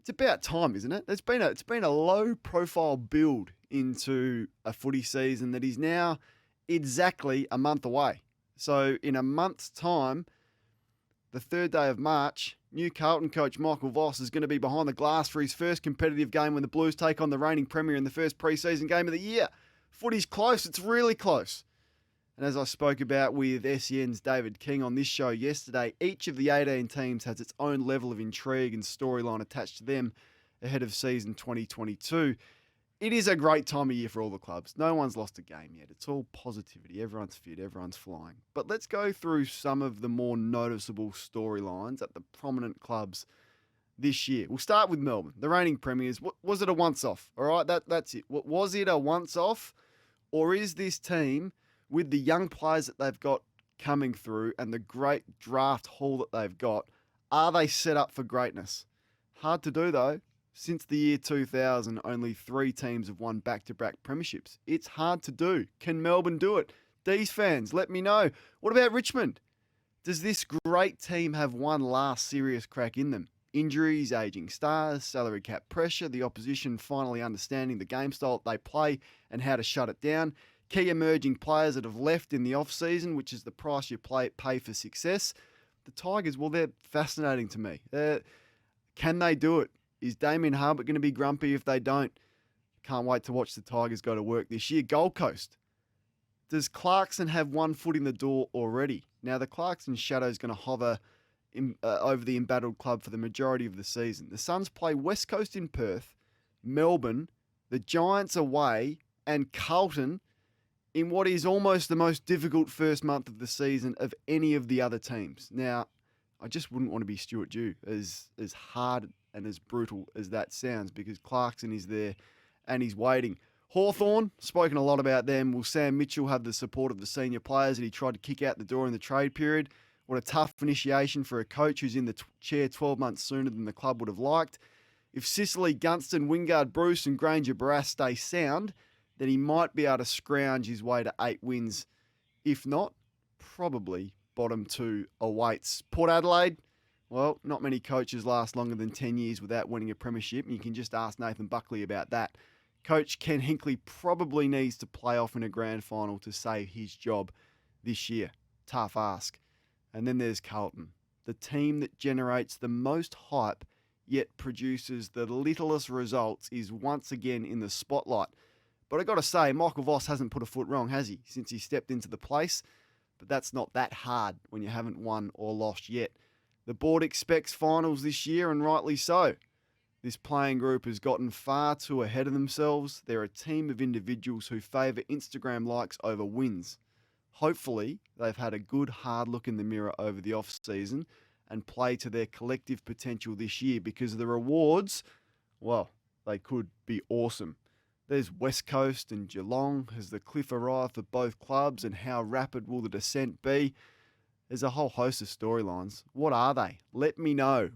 It's about time, isn't it? It's been a low profile build into a footy season that is now exactly a month away. So in a month's time, the third day of March, new Carlton coach Michael Voss is going to be behind the glass for his first competitive game when the Blues take on the reigning premier in the first pre-season game of the year. Footy's close. It's really close. And as I spoke about with SEN's David King on this show yesterday, each of the 18 teams has its own level of intrigue and storyline attached to them ahead of season 2022. It is a great time of year for all the clubs. No one's lost a game yet. It's all positivity. Everyone's fit. Everyone's flying. But let's go through some of the more noticeable storylines at the prominent clubs this year. We'll start with Melbourne, the reigning premiers. Was it a once-off? All right, that's it. Was it a once-off? Or is this team, with the young players that they've got coming through and the great draft haul that they've got, are they set up for greatness? Hard to do, though. Since the year 2000, only 3 teams have won back-to-back premierships. It's hard to do. Can Melbourne do it? D's fans, let me know. What about Richmond? Does this great team have one last serious crack in them? Injuries, ageing stars, salary cap pressure, the opposition finally understanding the game style that they play and how to shut it down, key emerging players that have left in the off-season, which is the price you pay for success. The Tigers, well, they're fascinating to me. Can they do it? Is Damien Harbert going to be grumpy if they don't? Can't wait to watch the Tigers go to work this year. Gold Coast. Does Clarkson have one foot in the door already? Now, the Clarkson shadow is going to hover over the embattled club for the majority of the season. The Suns play West Coast in Perth, Melbourne, the Giants away, and Carlton in what is almost the most difficult first month of the season of any of the other teams. Now, I just wouldn't want to be Stuart Dew, as hard and as brutal as that sounds, because Clarkson is there and he's waiting. Hawthorn, spoken a lot about them. Will Sam Mitchell have the support of the senior players that he tried to kick out the door in the trade period? What a tough initiation for a coach who's in the chair 12 months sooner than the club would have liked. If Sicily, Gunston, Wingard, Bruce and Granger Barras stay sound, then he might be able to scrounge his way to 8 wins. If not, probably bottom 2 awaits. Port Adelaide, well, not many coaches last longer than 10 years without winning a premiership, and you can just ask Nathan Buckley about that. Coach Ken Hinkley probably needs to play off in a grand final to save his job this year. Tough ask. And then there's Carlton, the team that generates the most hype yet produces the littlest results, is once again in the spotlight. But I got to say, Michael Voss hasn't put a foot wrong, has he, since he stepped into the place? But that's not that hard when you haven't won or lost yet. The board expects finals this year, and rightly so. This playing group has gotten far too ahead of themselves. They're a team of individuals who favour Instagram likes over wins. Hopefully, they've had a good hard look in the mirror over the off-season and play to their collective potential this year, because the rewards, well, they could be awesome. There's West Coast and Geelong. Has the cliff arrived for both clubs, and how rapid will the descent be? There's a whole host of storylines. What are they? Let me know.